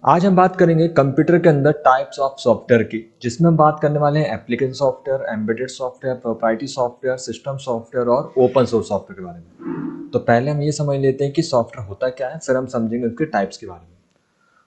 आज हम बात करेंगे कंप्यूटर के अंदर टाइप्स ऑफ सॉफ्टवेयर की, जिसमें हम बात करने वाले हैं application software, embedded software, proprietary software, system software और ओपन सोर्स सॉफ्टवेयर के बारे में। तो पहले हम ये समझ लेते हैं कि सॉफ्टवेयर होता क्या है, फिर हम समझेंगे उसके टाइप्स के बारे में।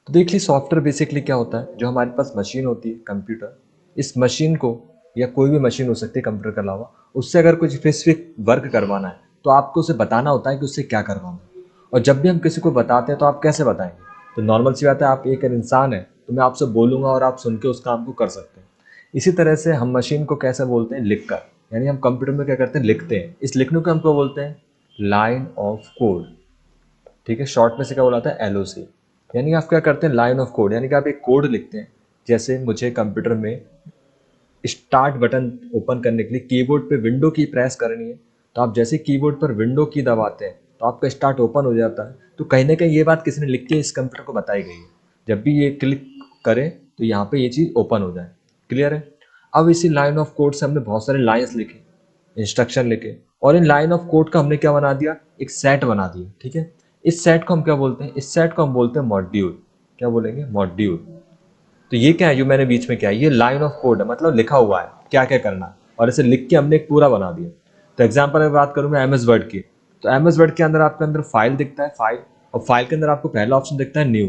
तो देखिए, सॉफ्टवेयर बेसिकली क्या होता है। जो हमारे पास मशीन होती है कंप्यूटर, इस मशीन को या कोई भी मशीन हो सकती है कंप्यूटर के अलावा, उससे अगर कुछ स्पेसिफिक वर्क करवाना है तो आपको उसे बताना होता है कि उससे क्या करवाना है। और जब भी हम किसी को बताते हैं तो आप कैसे बताएंगे। तो नॉर्मल सी बात है, आप एक इंसान है तो मैं आपसे बोलूंगा और आप सुन के उस काम को कर सकते हैं। इसी तरह से हम मशीन को कैसे बोलते हैं, लिख कर। यानी हम कंप्यूटर में क्या करते हैं, लिखते हैं। इस लिखने को हम क्या बोलते हैं, लाइन ऑफ कोड। ठीक है, शॉर्ट में से क्या बोला था, एलओसी। यानी आप क्या करते हैं, लाइन ऑफ कोड, यानी कि आप एक कोड लिखते हैं। जैसे मुझे कंप्यूटर में स्टार्ट बटन ओपन करने के लिए कीबोर्ड पे विंडो की प्रेस करनी है, तो आप जैसे कीबोर्ड पर विंडो की दबाते हैं तो आपका स्टार्ट ओपन हो जाता है। तो कहीं ना कहीं ये बात किसी ने लिख के इस कंप्यूटर को बताई गई है, जब भी ये क्लिक करें तो यहाँ पे ये चीज़ ओपन हो जाए। क्लियर है। अब इसी लाइन ऑफ कोड से हमने बहुत सारे लाइन्स लिखे, इंस्ट्रक्शन लिखे, और इन लाइन ऑफ कोड का हमने क्या बना दिया, एक सेट बना दिया। ठीक है, इस सेट को हम क्या बोलते हैं, इस सेट को हम बोलते हैं मॉड्यूल। क्या बोलेंगे, मॉड्यूल। तो ये क्या है जो मैंने बीच में किया, ये लाइन ऑफ कोड है, मतलब लिखा हुआ है क्या क्या करना है, और इसे लिख के हमने एक पूरा बना दिया। तो एग्जाम्पल में बात करूँ मैं एम एस वर्ड की, तो एम एस वर्ड के अंदर आपके अंदर फाइल दिखता है, फाइल, और फाइल के अंदर आपको पहला ऑप्शन दिखता है न्यू।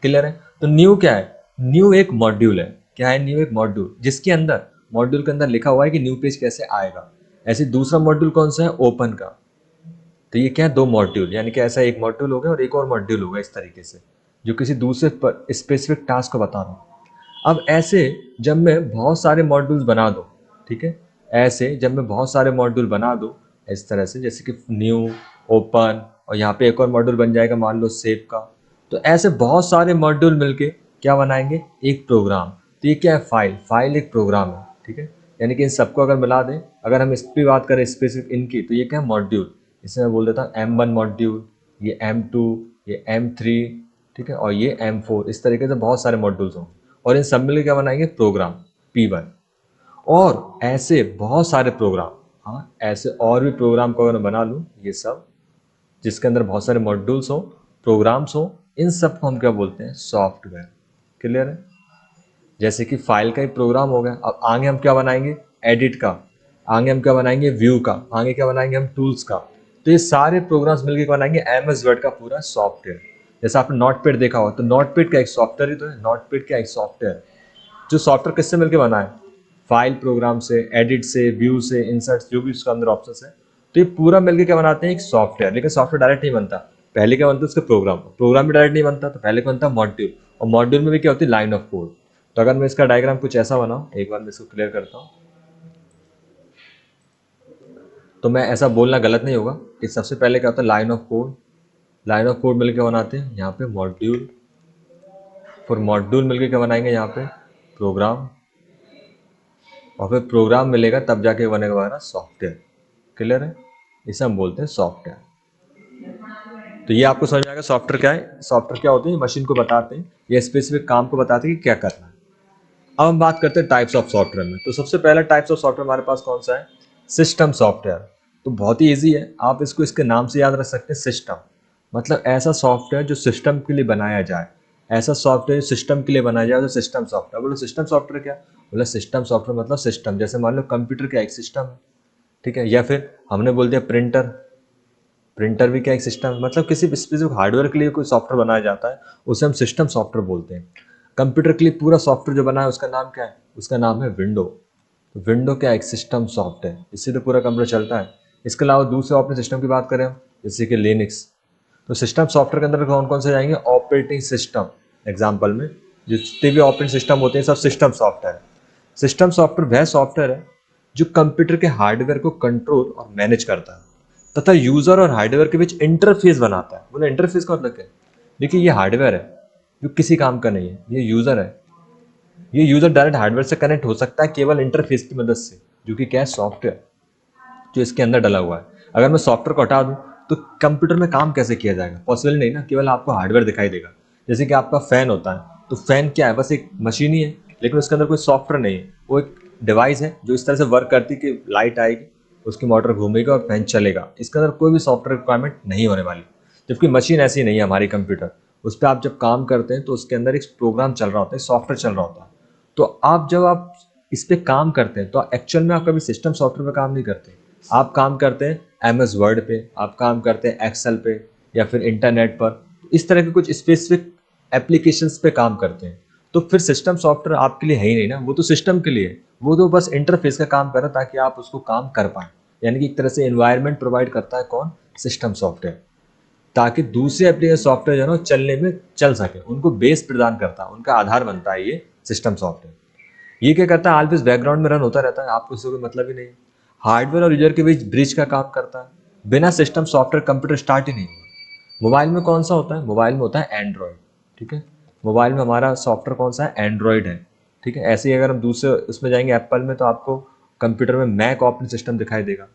क्लियर है। तो न्यू क्या है, न्यू एक मॉड्यूल है। क्या है, न्यू एक मॉड्यूल, जिसके अंदर मॉड्यूल के अंदर लिखा हुआ है कि न्यू पेज कैसे आएगा। ऐसे दूसरा मॉड्यूल कौन सा है, ओपन का। तो ये क्या है, दो मॉड्यूल, यानी कि ऐसा एक मॉड्यूल हो गया और एक और मॉड्यूल होगा इस तरीके से, जो किसी दूसरे स्पेसिफिक टास्क को बता रहा हूँ। अब ऐसे जब मैं बहुत सारे मॉड्यूल्स बना दूँ, ठीक है, ऐसे जब मैं बहुत सारे मॉड्यूल बना दूँ इस तरह से, जैसे कि न्यू, ओपन, और यहाँ पे एक और मॉड्यूल बन जाएगा मान लो सेव का। तो ऐसे बहुत सारे मॉड्यूल मिलके क्या बनाएंगे, एक प्रोग्राम। तो ये क्या है, फाइल, फाइल एक प्रोग्राम है। ठीक है, यानी कि इन सबको अगर मिला दें, अगर हम इस पर बात करें स्पेसिफिक इनकी, तो ये क्या है, मॉड्यूल। इसे मैं बोल देता हूँ M1 मॉड्यूल, ये M2, ये M3, ठीक है, और ये M4। इस तरीके से बहुत सारे मॉड्यूल्स होंगे और इन सब मिलकर क्या बनाएंगे, प्रोग्राम P1। और ऐसे बहुत सारे प्रोग्राम, हाँ, ऐसे और भी प्रोग्राम को अगर मैं बना लूँ, ये सब जिसके अंदर बहुत सारे मॉड्यूल्स हो, प्रोग्राम्स हो, इन सब को हम क्या बोलते हैं, सॉफ्टवेयर। क्लियर है। जैसे कि फाइल का एक प्रोग्राम हो गया। अब आगे हम क्या बनाएंगे, एडिट का, आगे हम क्या बनाएंगे, व्यू का, आगे क्या बनाएंगे हम, टूल्स का। तो ये सारे प्रोग्राम्स मिलकर बनाएंगे एम एस वर्ड का पूरा सॉफ्टवेयर। जैसे आपने नोटपैड देखा हो, तो नोटपैड का एक सॉफ्टवेयर ही तो है, नोटपैड का एक सॉफ्टवेयर। जो सॉफ्टवेयर किससे मिलकर बना है, फाइल प्रोग्राम से, एडिट से, व्यू से, इंसर्ट, जो भी उसका अंदर ऑप्शन है। तो ये पूरा मिलकर क्या बनाते हैं, एक सॉफ्टवेयर। लेकिन सॉफ्टवेयर डायरेक्ट नहीं बनता, पहले क्या बनता है उसका प्रोग्राम, प्रोग्राम भी डायरेक्ट नहीं बनता, तो पहले क्या बनता है, मॉड्यूल। और मॉड्यूल में भी क्या होती है, लाइन ऑफ कोड। तो अगर मैं इसका डायग्राम कुछ ऐसा बनाऊं, एक बार मैं इसको क्लियर करता हूं, तो मैं ऐसा बोलना गलत नहीं होगा कि सबसे पहले क्या होता है, line of code. Line of code मिलकर बनाते हैं यहाँ पे मॉड्यूल, फिर मॉड्यूल मिलकर क्या बनाएंगे यहाँ पे, प्रोग्राम, और फिर प्रोग्राम मिलेगा तब जाके बनेगा हमारा सॉफ्टवेयर। क्लियर है। इसे हम बोलते हैं सॉफ्टवेयर। तो ये आपको समझ में आएगा सॉफ्टवेयर क्या है। सॉफ्टवेयर क्या होते हैं, मशीन को बताते हैं या स्पेसिफिक काम को बताते हैं कि क्या करना है। अब हम बात करते हैं टाइप्स ऑफ सॉफ्टवेयर में। तो सबसे पहला टाइप्स ऑफ सॉफ्टवेयर हमारे पास कौन सा है, सिस्टम सॉफ्टवेयर। तो बहुत ही इजी है, आप इसको इसके नाम से याद रख सकते हैं, सिस्टम। मतलब ऐसा सॉफ्टवेयर जो सिस्टम के लिए बनाया जाए, ऐसा सॉफ्टवेयर जो सिस्टम के लिए बनाया जाए, तो सिस्टम सॉफ्टवेयर। बोलो सिस्टम सॉफ्टवेयर क्या, बोला सिस्टम सॉफ्टवेयर मतलब सिस्टम। जैसे मान लो कंप्यूटर का एक सिस्टम है, ठीक है, या फिर हमने बोल दिया प्रिंटर, प्रिंटर भी क्या एक सिस्टम है। मतलब किसी स्पेसिफिक हार्डवेयर के लिए कोई सॉफ्टवेयर बनाया जाता है, उसे हम सिस्टम सॉफ्टवेयर बोलते हैं। कंप्यूटर के लिए पूरा सॉफ्टवेयर जो बना है उसका नाम क्या है, उसका नाम है विंडो। तो विंडो क्या एक सिस्टम सॉफ्टवेयर, इससे तो पूरा कंप्यूटर चलता है। इसके अलावा दूसरे ऑपरेटिंग सिस्टम की बात करें हम, जैसे कि लिनक्स, तो सिस्टम सॉफ्टवेयर के अंदर कौन कौन से जाएंगे, ऑपरेटिंग सिस्टम। एग्जाम्पल में जितने भी ऑपरेटिंग सिस्टम होते हैं सब सिस्टम सॉफ्टवेयर है। सिस्टम सॉफ्टवेयर वह सॉफ्टवेयर है जो कंप्यूटर के हार्डवेयर को कंट्रोल और मैनेज करता है तथा यूजर और हार्डवेयर के बीच इंटरफेस बनाता है। बोले इंटरफेस का मतलब क्या है, देखिए ये हार्डवेयर है जो किसी काम का नहीं है, ये यूजर है। ये यूजर डायरेक्ट हार्डवेयर से कनेक्ट हो सकता है केवल इंटरफेस की मदद से, जो कि क्या है, सॉफ्टवेयर जो इसके अंदर डला हुआ है। अगर मैं सॉफ्टवेयर को हटा दूं तो कंप्यूटर में काम कैसे किया जाएगा, पॉसिबल नहीं ना, केवल आपको हार्डवेयर दिखाई देगा। जैसे कि आपका फैन होता है, तो फैन क्या है, बस एक मशीन ही है, लेकिन उसके अंदर कोई सॉफ्टवेयर नहीं है। वो एक डिवाइस है जो इस तरह से वर्क करती है कि लाइट आएगी, उसकी मोटर घूमेगी और फैन चलेगा। इसके अंदर कोई भी सॉफ्टवेयर रिक्वायरमेंट नहीं होने वाली, जबकि मशीन ऐसी नहीं है हमारी कंप्यूटर। उस पर आप जब काम करते हैं तो उसके अंदर एक प्रोग्राम चल रहा होता है, सॉफ्टवेयर चल रहा होता है। तो जब आप इस पे काम करते हैं तो एक्चुअल में आप कभी सिस्टम सॉफ्टवेयर पे काम नहीं करते, आप काम करते हैं एमएस वर्ड पे, आप काम करते हैं एक्सेल पे या फिर इंटरनेट पर, इस तरह के कुछ स्पेसिफिक एप्लीकेशंस पे काम करते हैं। तो फिर सिस्टम सॉफ्टवेयर आपके लिए है ही नहीं ना, वो तो सिस्टम के लिए है, वो तो बस इंटरफेस का काम कर रहा है ताकि आप उसको काम कर पाएं। यानी कि एक तरह से एनवायरनमेंट प्रोवाइड करता है कौन, सिस्टम सॉफ्टवेयर, ताकि दूसरे एप्लीकेशन सॉफ्टवेयर जो है ना चलने में चल सके, उनको बेस प्रदान करता है, उनका आधार बनता है ये सिस्टम सॉफ्टवेयर। ये क्या करता है, ऑलवेज बैकग्राउंड में रन होता रहता है, आपको इससे कोई मतलब ही नहीं। हार्डवेयर और यूजर के बीच ब्रिज का काम करता है। बिना सिस्टम सॉफ्टवेयर कंप्यूटर स्टार्ट ही नहीं होगा। मोबाइल में कौन सा होता है, मोबाइल में होता है एंड्रॉयड, ठीक है। मोबाइल में हमारा सॉफ्टवेयर कौन सा है, एंड्रॉयड है, ठीक है। ऐसे ही अगर हम दूसरे उसमें जाएंगे एप्पल में, तो आपको कंप्यूटर में मैक ऑपरेटिंग सिस्टम दिखाई देगा।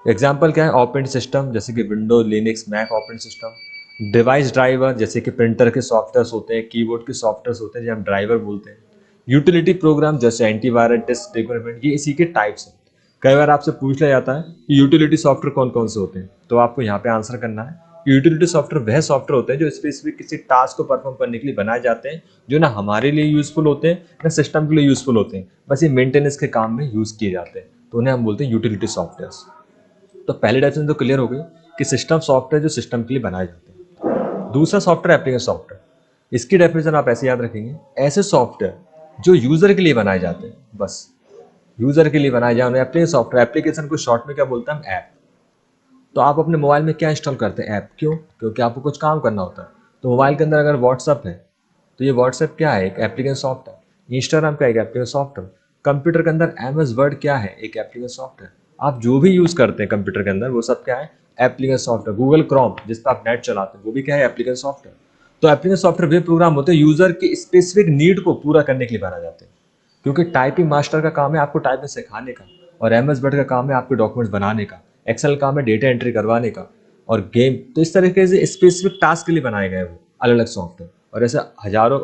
एग्जाम्पल क्या है, ऑपरेटिंग सिस्टम जैसे कि Windows, Linux, Mac operating system. Device driver जैसे कि प्रिंटर के सॉफ्टवेयर होते हैं, कीबोर्ड के सॉफ्टवेयर होते हैं, जो हम ड्राइवर बोलते हैं। यूटिलिटी प्रोग्राम जैसे एंटीवायरस, डिस्क रिक्वायरमेंट, ये इसी के टाइप्स हैं। कई बार आपसे पूछ लिया जाता है कि यूटिलिटी सॉफ्टवेयर कौन कौन से होते हैं, तो आपको यहाँ पे आंसर करना है। यूटिलिटी सॉफ्टवेयर वह सॉफ्टवेयर होते हैं जो स्पेसिफिक किसी टास्क को परफॉर्म करने के लिए बनाए जाते हैं, जो ना हमारे लिए यूजफुल होते हैं ना सिस्टम के लिए यूजफुल होते हैं, बस ये मेंटेनेंस के काम में यूज किए जाते हैं, तो उन्हें हम बोलते हैं यूटिलिटी सॉफ्टवेयर। तो पहली डेफिनेशन तो क्लियर हो गई कि सिस्टम सॉफ्टवेयर जो सिस्टम के लिए बनाए जाते हैं। दूसरा सॉफ्टवेयर एप्लीकेशन सॉफ्टवेयर, इसकी डेफिनेशन आप ऐसे याद रखेंगे, ऐसे सॉफ्टवेयर जो यूजर के लिए बनाए जाते हैं, बस यूजर के लिए बनाए जाए उन्हें एप्लीकेशन सॉफ्टवेयर। एप्लीकेशन को शॉर्ट में क्या बोलते हैं हम, ऐप। तो आप अपने मोबाइल में क्या इंस्टॉल करते हैं, ऐप, क्यों, क्योंकि आपको कुछ काम करना होता है। तो मोबाइल के अंदर अगर व्हाट्सअप है तो ये व्हाट्सएप क्या है, एक एप्लीकेशन सॉफ्टवेयर। इंस्टाग्राम का एक एप्लीकेशन सॉफ्टवेयर। कंप्यूटर के अंदर एमएस वर्ड क्या है, एक एप्लीकेशन सॉफ्टवेयर। आप जो भी यूज करते हैं कंप्यूटर के अंदर वो सब क्या है, एप्लीकेशन सॉफ्टवेयर। गूगल क्रोम जिस पर आप नेट चलाते हैं वो भी क्या है, एप्लीकेशन सॉफ्टवेयर। तो एप्लीकेशन सॉफ्टवेयर वे प्रोग्राम होते हैं यूजर की स्पेसिफिक नीड को पूरा करने के लिए बनाए जाते हैं। क्योंकि टाइपिंग मास्टर का काम है आपको टाइपिंग सिखाने का, और एमएस वर्ड का काम है आपके डॉक्यूमेंट्स बनाने का, एक्सेल काम है डेटा एंट्री करवाने का, और गेम। तो इस तरीके से स्पेसिफिक टास्क के लिए बनाए गए वो अलग अलग सॉफ्टवेयर। और ऐसे हजारों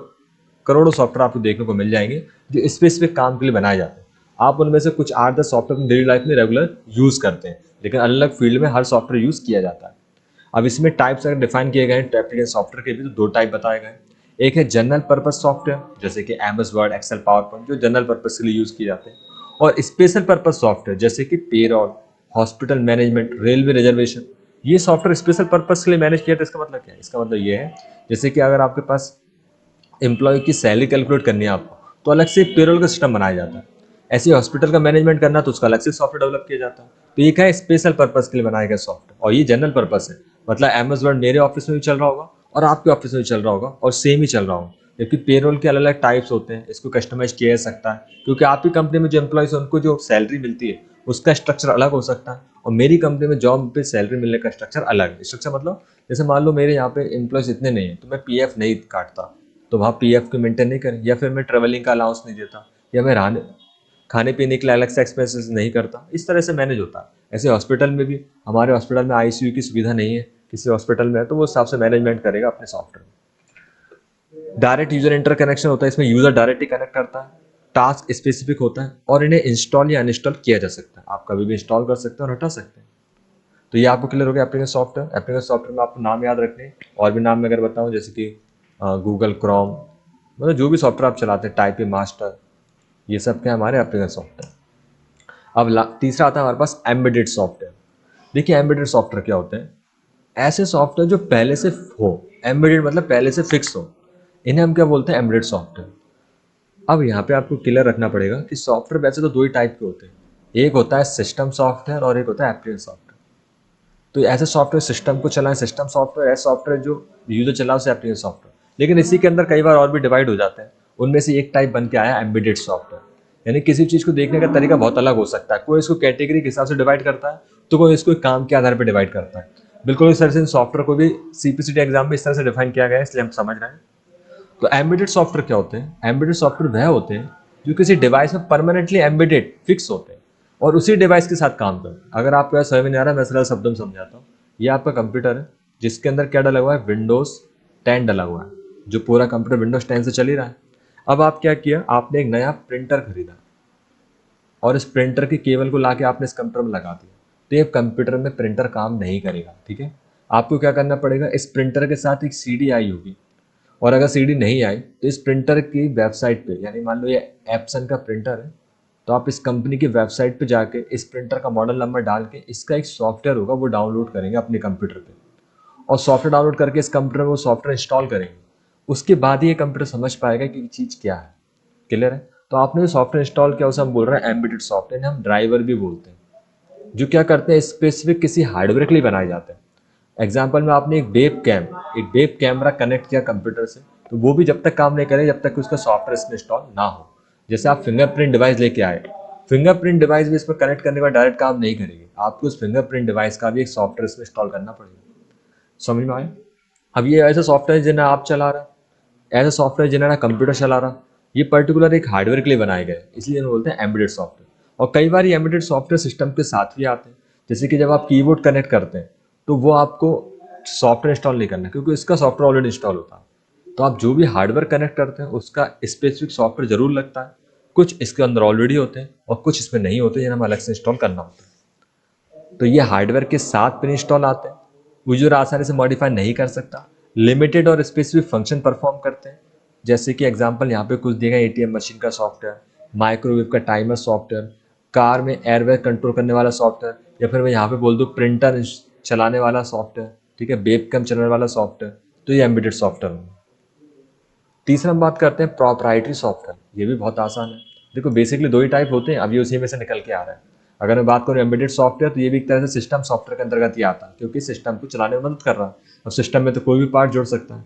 करोड़ों सॉफ्टवेयर आपको देखने को मिल जाएंगे जो स्पेसिफिक काम के लिए बनाए जाते हैं। आप उनमें से कुछ 8-10 सॉफ्टवेयर डेली लाइफ में रेगुलर यूज करते हैं, लेकिन अलग अलग फील्ड में हर सॉफ्टवेयर यूज किया जाता है। अब इसमें टाइप्स अगर डिफाइन किए गए हैं एप्लीकेशन सॉफ्टवेयर के भी, तो दो टाइप बताए गए। एक है जनरल पर्पस सॉफ्टवेयर जैसे कि MS Word, Excel, PowerPoint, जो जनरल पर्पस के लिए यूज किए जाते हैं। और स्पेशल पर्पस सॉफ्टवेयर जैसे कि payroll, hospital management, railway reservation, ये सॉफ्टवेयर स्पेशल पर्पस के लिए मैनेज किया। तो इसका मतलब क्या है, इसका मतलब ये है जैसे कि अगर आपके पास एम्प्लॉय की सैलरी कैलकुलेट करनी है आपको, तो अलग से पेरोल का सिस्टम बनाया जाता है। ऐसे हॉस्पिटल का मैनेजमेंट करना तो उसका अलग से सॉफ्टवेयर डेवलप किया जाता है। तो ये क्या है, स्पेशल पर्पस के लिए बनाया गया सॉफ्टवेयर, और ये जनरल पर्पस है। मतलब एमएस वर्ड मेरे ऑफिस में भी चल रहा होगा और आपके ऑफिस में भी चल रहा होगा और सेम ही चल रहा होगा, जबकि पेरोल के अलग अलग टाइप्स होते हैं, इसको कस्टमाइज किया जा सकता है। क्योंकि आपकी कंपनी में जो एम्प्लॉयज है उनको जो सैलरी मिलती है उसका स्ट्रक्चर अलग हो सकता है, और मेरी कंपनी में जॉब पे सैलरी मिलने का स्ट्रक्चर अलग है। स्ट्रक्चर मतलब जैसे मान लो मेरे यहाँ पे एम्प्लॉयज इतने नहीं है तो मैं पीएफ नहीं काटता, तो वहाँ पीएफ को मेंटेन नहीं करें, या फिर मैं ट्रेवलिंग का अलाउंस नहीं देता, या मैं रहने खाने पीने के लिए अलग से एक्सपेंसेस नहीं करता, इस तरह से मैनेज होता है। ऐसे हॉस्पिटल में भी, हमारे हॉस्पिटल में आईसीयू की सुविधा नहीं है, किसी हॉस्पिटल में है तो वो हिसाब से मैनेजमेंट करेगा अपने सॉफ्टवेयर में। डायरेक्ट यूजर इंटर कनेक्शन होता है, इसमें यूजर डायरेक्टली कनेक्ट करता है, टास्क स्पेसिफिक होता है, और इन्हें इंस्टॉल या अनइंस्टॉल किया जा सकता है। आप कभी भी इंस्टॉल कर सकते हैं और हटा सकते हैं। तो ये आपको क्लियर हो गया एप्लीकेशन सॉफ्टवेयर। एप्लीकेशन सॉफ्टवेयर में आपको नाम याद रखने हैं, और भी नाम मैं अगर बताऊं जैसे कि गूगल क्रोम, मतलब जो भी सॉफ्टवेयर आप चलाते हैं, टाइपिंग मास्टर, ये सब क्या हमारे एप्लीकेशन सॉफ्टवेयर। अब तीसरा आता है हमारे पास एम्बेडेड सॉफ्टवेयर। देखिए एम्बेडेड सॉफ्टवेयर क्या होते हैं, ऐसे सॉफ्टवेयर जो पहले से हो, एम्बेडेड मतलब पहले से फिक्स हो, इन्हें हम क्या बोलते हैं, एम्बेडेड सॉफ्टवेयर। अब यहाँ पे आपको क्लियर रखना पड़ेगा कि सॉफ्टवेयर वैसे तो दो ही टाइप के होते हैं, एक होता है सिस्टम सॉफ्टवेयर और एक होता है एप्लीकेशन सॉफ्टवेयर। तो ऐसे सॉफ्टवेयर सिस्टम को चलाएं सिस्टम सॉफ्टवेयर, ऐसे सॉफ्टवेयर जो यूजर चलाओ उसे एप्लीकेशन सॉफ्टवेयर। लेकिन इसी के अंदर कई बार और भी डिवाइड हो जाते हैं, उनमें से एक टाइप बन के आया एम्बेडेड सॉफ्टवेयर। यानी किसी चीज को देखने का तरीका बहुत अलग हो सकता है, कोई इसको कैटेगरी के हिसाब से डिवाइड करता है तो कोई इसको काम के आधार पर डिवाइड करता है। बिल्कुल इस तरह से सॉफ्टवेयर को भी सीपीसीटी एग्जाम में इस तरह से डिफाइन किया गया है, इसलिए हम समझ रहे हैं। तो एम्बेडेड सॉफ्टवेयर क्या होते हैं, एम्बेडेड सॉफ्टवेयर वह होते हैं जो किसी डिवाइस में परमानेंटली एम्बेडेड फिक्स होते हैं और उसी डिवाइस के साथ काम करते हैं। अगर आपको समझ में नहीं आ रहा, मैं सरल शब्दों में समझाता हूँ। ये आपका कंप्यूटर है जिसके अंदर क्या डला हुआ है, विंडोज 10 डला हुआ है, जो पूरा कंप्यूटर विंडोज 10 से चल ही रहा है। अब आप क्या किया, आपने एक नया प्रिंटर खरीदा और इस प्रिंटर के केबल को लाके आपने इस कंप्यूटर में लगा दिया, तो ये कंप्यूटर में प्रिंटर काम नहीं करेगा, ठीक है। आपको क्या करना पड़ेगा, इस प्रिंटर के साथ एक सीडी आई होगी, और अगर सीडी नहीं आई तो इस प्रिंटर की वेबसाइट पे, यानी मान लो ये एप्सन का प्रिंटर है, तो आप इस कंपनी की वेबसाइट पे जाके इस प्रिंटर का मॉडल नंबर डाल के इसका एक सॉफ्टवेयर होगा वो डाउनलोड करेंगे अपने कंप्यूटर पे, और सॉफ्टवेयर डाउनलोड करके इस कंप्यूटर में वो सॉफ्टवेयर इंस्टॉल करेंगे। उसके बाद ही ये कंप्यूटर समझ पाएगा कि ये चीज़ क्या है। क्लियर है? तो आपने जो सॉफ्टवेयर इंस्टॉल किया उसे हम बोल रहे हैं एम्बेडेड सॉफ्टवेयर, हम ड्राइवर भी बोलते हैं, जो क्या करते हैं स्पेसिफिक किसी हार्डवेयर के लिए बनाए जाते हैं। एग्जाम्पल में आपने एक वेब कैमरा कनेक्ट किया कंप्यूटर से, तो वो भी जब तक काम नहीं करे जब तक कि उसका सॉफ्टवेयर इसमें इंस्टॉल ना हो। जैसे आप फिंगरप्रिंट डिवाइस लेके आए, फिंगरप्रिंट डिवाइस भी इस पर कनेक्ट करने के बाद डायरेक्ट काम नहीं करेगी, आपको उस फिंगरप्रिंट डिवाइस का भी एक सॉफ्टवेयर इसमें इंस्टॉल करना पड़ेगा। समझ में आया? अब ये ऐसा सॉफ्टवेयर जिन्हें आप चला रहा, ऐसा सॉफ्टवेयर जिन्हें कंप्यूटर चला रहा, ये पर्टिकुलर एक हार्डवेयर के लिए बनाए गए, इसलिए इन्हें बोलते हैं एम्बेडेड सॉफ्टवेयर। और कई बार ये एम्बेडेड सॉफ्टवेयर सिस्टम के साथ भी आते हैं, जैसे कि जब आप कीबोर्ड कनेक्ट करते हैं तो वो आपको सॉफ्टवेयर इंस्टॉल नहीं करना, क्योंकि इसका सॉफ्टवेयर ऑलरेडी इंस्टॉल होता है। तो आप जो भी हार्डवेयर कनेक्ट करते हैं उसका स्पेसिफिक सॉफ्टवेयर जरूर लगता है, कुछ इसके अंदर ऑलरेडी होते हैं और कुछ इसमें नहीं होते, जिन्हें हमें अलग से इंस्टॉल करना होता है। तो ये हार्डवेयर के साथ प्री इंस्टॉल आते हैं, यूजर आसानी से मॉडिफाई नहीं कर सकता, लिमिटेड और स्पेसिफिक फंक्शन परफॉर्म करते हैं। जैसे कि एग्जांपल यहाँ पे कुछ दिया गया, एटीएम मशीन का सॉफ्टवेयर, माइक्रोवेव का टाइमर सॉफ्टवेयर, कार में एयरबैग कंट्रोल करने वाला सॉफ्टवेयर, या फिर मैं यहाँ पे बोल दूँ प्रिंटर चलाने वाला सॉफ्टवेयर, ठीक है, वेबकैम चलाने वाला सॉफ्टवेयर, तो ये एम्बेडेड सॉफ्टवेयर है। तीसरा हम बात करते हैं प्रॉप्राइटरी सॉफ्टवेयर। ये भी बहुत आसान है। देखो बेसिकली दो ही टाइप होते हैं, अभी उसी में से निकल के आ रहा है। अगर मैं बात करूँ एम्बेडेड सॉफ्टवेयर, तो ये भी एक तरह से सिस्टम सॉफ्टवेयर के अंतर्गत ही आता है, क्योंकि सिस्टम को चलाने में मदद कर रहा है और सिस्टम में तो कोई भी पार्ट जोड़ सकता है।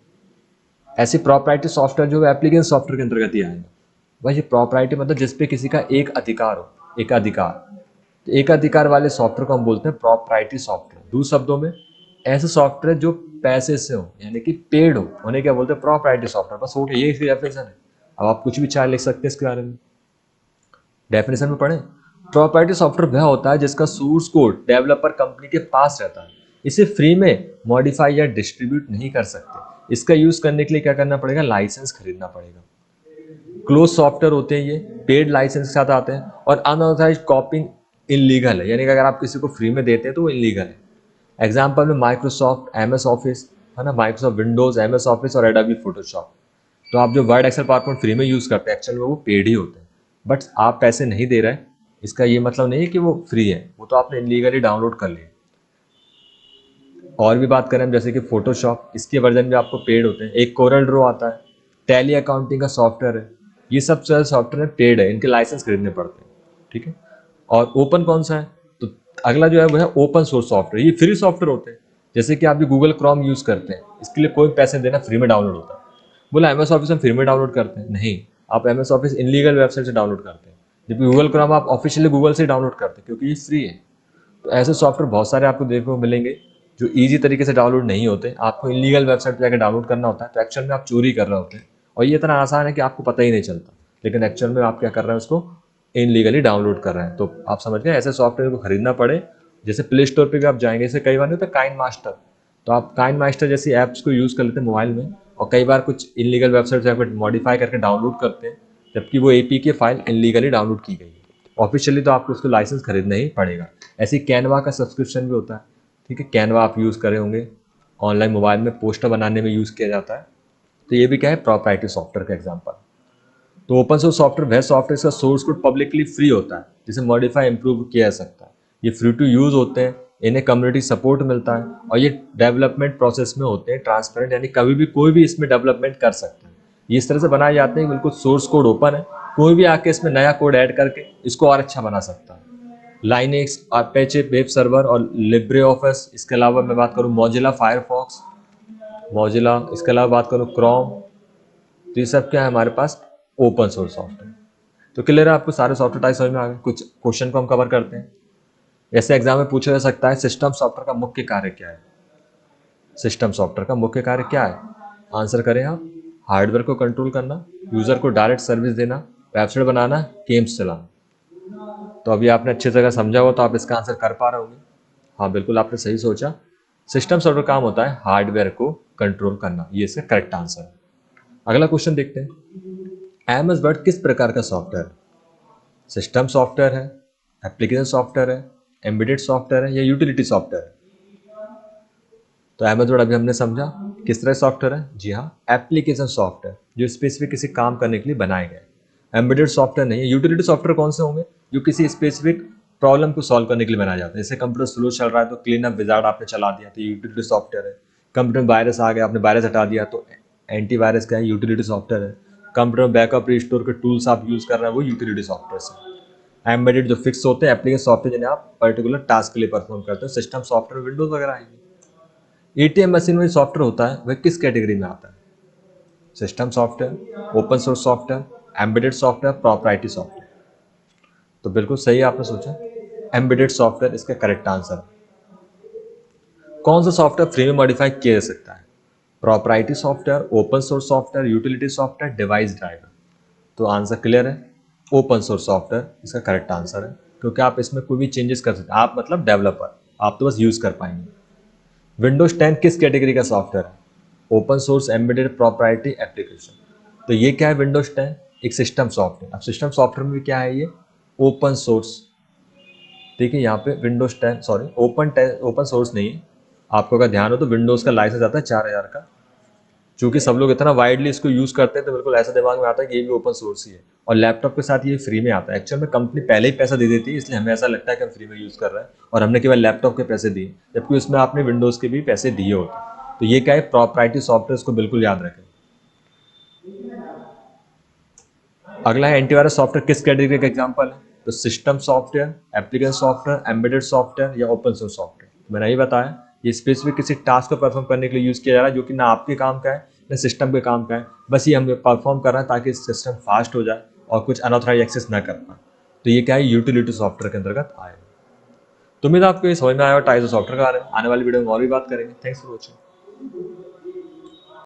ऐसी प्रॉपर्टी सॉफ्टवेयर जो एप्लीकेशन सॉफ्टवेयर के अंतर्गत ही आएगा। भाई ये प्रॉपर्टी मतलब जिसपे किसी का एक अधिकार हो, एक अधिकार, तो एक अधिकार वाले सॉफ्टवेयर को हम बोलते हैं प्रॉपर्टी सॉफ्टवेयर। दूसरे शब्दों में ऐसे सॉफ्टवेयर जो पैसे से हो, यानी कि पेड हो, उन्हें क्या बोलते हैं, प्रॉपर्टी सॉफ्टवेयर। बस हो गया, ये इसकी डेफिनेशन है। अब आप कुछ भी चाहे लिख सकते हैं इसके बारे में, डेफिनेशन में पढ़ें। प्रॉपर्टी सॉफ्टवेयर वह होता है जिसका सोर्स कोड डेवलपर कंपनी के पास रहता है, इसे फ्री में मॉडिफाई या डिस्ट्रीब्यूट नहीं कर सकते। इसका यूज करने के लिए क्या करना पड़ेगा, लाइसेंस खरीदना पड़ेगा। क्लोज सॉफ्टवेयर होते हैं, ये पेड लाइसेंस के साथ आते हैं, और अनऑथराइज्ड कॉपिंग इनलीगल है, यानी कि अगर आप किसी को फ्री में देते हैं तो वो इनलीगल है। एग्जाम्पल में माइक्रोसॉफ्ट एमएस ऑफिस है ना, माइक्रोसॉफ्ट विंडोज, एमएस ऑफिस और एडोबी फोटोशॉप। तो आप जो वर्ड एक्सेल पावरपॉइंट फ्री में यूज करते हैं, एक्चुअल में वो पेड ही होते हैं, बट आप पैसे नहीं दे रहे हैं, इसका ये मतलब नहीं है कि वो फ्री है, वो तो आपने इलीगली डाउनलोड कर लिया। और भी बात करें हम, जैसे कि फोटोशॉप, इसके वर्जन भी आपको पेड होते हैं। एक कोरल ड्रो आता है, टैली अकाउंटिंग का सॉफ्टवेयर है, ये सब सॉफ्टवेयर पेड है, इनके लाइसेंस खरीदने पड़ते हैं, ठीक है। और ओपन कौन सा है, तो अगला जो है वो है ओपन सोर्स सॉफ्टवेयर। ये फ्री सॉफ्टवेयर होते हैं, जैसे कि आप भी गूगल क्रोम यूज करते हैं, इसके लिए कोई पैसे देना, फ्री में डाउनलोड होता है। बोला एमएस ऑफिस हम फ्री में डाउनलोड करते हैं, नहीं, आप एमएस ऑफिस इनलीगल वेबसाइट से डाउनलोड करते हैं, जबकि गूगल क्रोम आप ऑफिशियली गूगल से डाउनलोड करते हैं, क्योंकि ये फ्री है। तो ऐसे सॉफ्टवेयर बहुत सारे आपको देखने को मिलेंगे जो इजी तरीके से डाउनलोड नहीं होते, आपको इलीगल वेबसाइट पर जाकर डाउनलोड करना होता है, तो एक्चुअल में आप चोरी कर रहे होते हैं, और ये इतना आसान है कि आपको पता ही नहीं चलता, लेकिन एक्चुअल में आप क्या कर रहे हैं, उसको इनलीगली डाउनलोड कर रहे हैं। तो आप समझ गए, ऐसे सॉफ्टवेयर को खरीदना पड़े। जैसे प्ले स्टोर पर भी आप जाएंगे, जैसे कई बार नहीं होता काइंड मास्टर, तो आप काइंड मास्टर जैसी ऐप्स को यूज़ कर लेते हैं मोबाइल में, और कई बार कुछ इनलीगल वेबसाइट से मॉडिफाई करके डाउनलोड करते हैं, जबकि वो एपीके फाइल इनलीगली डाउनलोड की गई है। ऑफिशियली तो आपको उसको लाइसेंस खरीदना ही पड़ेगा। ऐसे कैनवा का सब्सक्रिप्शन भी होता है, ठीक है, कैनवा आप यूज़ करे होंगे, ऑनलाइन मोबाइल में पोस्टर बनाने में यूज़ किया जाता है। तो ये भी क्या है, प्रॉपर्टी सॉफ्टवेयर का एग्जाम्पल। तो ओपन सोर्स सॉफ्टवेयर वह सॉफ्टवेयर का सोर्स कोड पब्लिकली फ्री होता है, जिसे मॉडिफाई इंप्रूव किया जा सकता है। ये फ्री टू यूज़ होते हैं, इन्हें कम्युनिटी सपोर्ट मिलता है, और ये डेवलपमेंट प्रोसेस में होते हैं ट्रांसपेरेंट, यानी कभी भी कोई भी इसमें डेवलपमेंट कर सकता है। ये इस तरह से बनाए जाते हैं, बिल्कुल सोर्स कोड ओपन है, कोई भी आके इसमें नया कोड ऐड करके इसको और अच्छा बना सकता है। लाइनेक्स, अपेचे वेब सर्वर और लिब्रे ऑफिस, इसके अलावा मैं बात करूँ मोजिला फायरफॉक्स, मोजिला, इसके अलावा बात करूँ क्रोम, तो ये सब क्या है हमारे पास, ओपन सोर्स सॉफ्टवेयर। तो क्लियर है आपको, सारे सॉफ्टवेयर टाइप समझ में आ गए। कुछ क्वेश्चन को हम कवर करते हैं। ऐसे एग्जाम में पूछा जा सकता है, सिस्टम सॉफ्टवेयर का मुख्य कार्य क्या है। सिस्टम सॉफ्टवेयर का मुख्य कार्य क्या है, आंसर करें आप, हार्डवेयर को कंट्रोल करना, यूजर को डायरेक्ट सर्विस देना, वेबसाइट बनाना, गेम्स चलाना। तो अभी आपने अच्छी तरह समझा हो तो आप इसका आंसर कर पा रहे होंगे। हाँ बिल्कुल, आपने सही सोचा। सिस्टम सॉफ्टवेयर काम होता है हार्डवेयर को कंट्रोल करना, ये इसका करेक्ट आंसर है। अगला क्वेश्चन देखते हैं, एमएस वर्ड किस प्रकार का सॉफ्टवेयर है। सिस्टम सॉफ्टवेयर है, एप्लीकेशन सॉफ्टवेयर है, एम्बेडेड सॉफ्टवेयर है, या यूटिलिटी सॉफ्टवेयर है। तो एमेजोड अभी हमने समझा किस तरह सॉफ्टवेयर है। जी हाँ, एप्लीकेशन सॉफ्टवेयर जो स्पेसिफिक किसी काम करने के लिए बनाए गए। एम्बेडेड सॉफ्टवेयर नहीं है। यूटिलिटी सॉफ्टवेयर कौन से होंगे? जो किसी स्पेसिफिक प्रॉब्लम को सॉल्व करने के लिए बनाया जाता है। जैसे कंप्यूटर स्लो चल रहा है तो क्लीन अप विजार्ड आपने चला दिया तो यूटिलिटी सॉफ्टवेयर है। कंप्यूटर में वायरस आ गया, आपने वायरस हटा दिया तो एंटीवायरस का है, यूटिलिटी सॉफ्टवेयर है। कंप्यूटर में बैकअप रिस्टोर के टूल्स आप यूज कर रहे हैं वो यूटिलिटी सॉफ्टवेयर है। एम्बेडेड जो फिक्स होते हैं एप्लीकेशन सॉफ्टवेयर जिन्हें आप पर्टिकुलर टास्क के लिए परफॉर्म करते हो। सिस्टम सॉफ्टवेयर विंडोज वगैरह आएंगे। एटीएम मशीन में सॉफ्टवेयर होता है वह किस कैटेगरी में आता है? System software, open source software, embedded software, proprietary software. तो बिल्कुल सही आपने सोचा, एम्बेडेड सॉफ्टवेयर इसका करेक्ट आंसर है। कौन सा सॉफ्टवेयर फ्री में मॉडिफाई किया जा सकता है? Proprietary software, open source software, utility software, device driver. तो आंसर क्लियर है, ओपन सोर्स सॉफ्टवेयर इसका करेक्ट आंसर है, क्योंकि आप इसमें कोई भी चेंजेस कर सकते हैं। आप मतलब डेवलपर, आप तो बस यूज कर पाएंगे। विंडोज 10 किस कैटेगरी का सॉफ्टवेयर है? Open source, embedded, proprietary, application. तो ये क्या है? विंडोज 10 एक सिस्टम सॉफ्टवेयर। अब सिस्टम सॉफ्टवेयर में भी क्या है? ये ओपन सोर्स। देखिए यहाँ पे विंडोज 10 सॉरी ओपन सोर्स नहीं है। आपको अगर ध्यान हो तो विंडोज का लाइसेंस आता है 4000 का। चूंकि सब लोग इतना वाइडली इसको यूज करते हैं तो बिल्कुल ऐसा दिमाग में आता है कि ये भी ओपन सोर्स ही है। और लैपटॉप के साथ ये फ्री में आता है। एक्चुअल में कंपनी पहले ही पैसा दे देती है, इसलिए हमें ऐसा लगता है कि हम फ्री में यूज कर रहे हैं और हमने केवल लैपटॉप के पैसे दिए, जबकि उसमें आपने विंडोज के भी पैसे दिए होते हैं। तो ये क्या है? प्रॉपर्टी सॉफ्टवेयर को बिल्कुल याद रखें। अगला है एंटीवायरस सॉफ्टवेयर किस कैटेगरी का एग्जांपल है? तो system software, application software, embedded software या ओपन सोर्स सॉफ्टवेयर। मैंने ये बताया, ये स्पेसिफिक किसी टास्क को परफॉर्म करने के लिए यूज किया जा रहा है जो कि ना आपके काम का है ना सिस्टम के काम का है। बस ये हम परफॉर्म कर रहे हैं ताकि सिस्टम फास्ट हो जाए और कुछ अनऑथराइज एक्सेस ना कर पाए। तो ये क्या है? यूटिलिटी सॉफ्टवेयर के अंतर्गत आएगा। तो उम्मीद है आपको ये समझ में आया और टाइप्स ऑफ सॉफ्टवेयर के बारे में। आने वाली वीडियो में और भी बात करेंगे। Thanks for watching.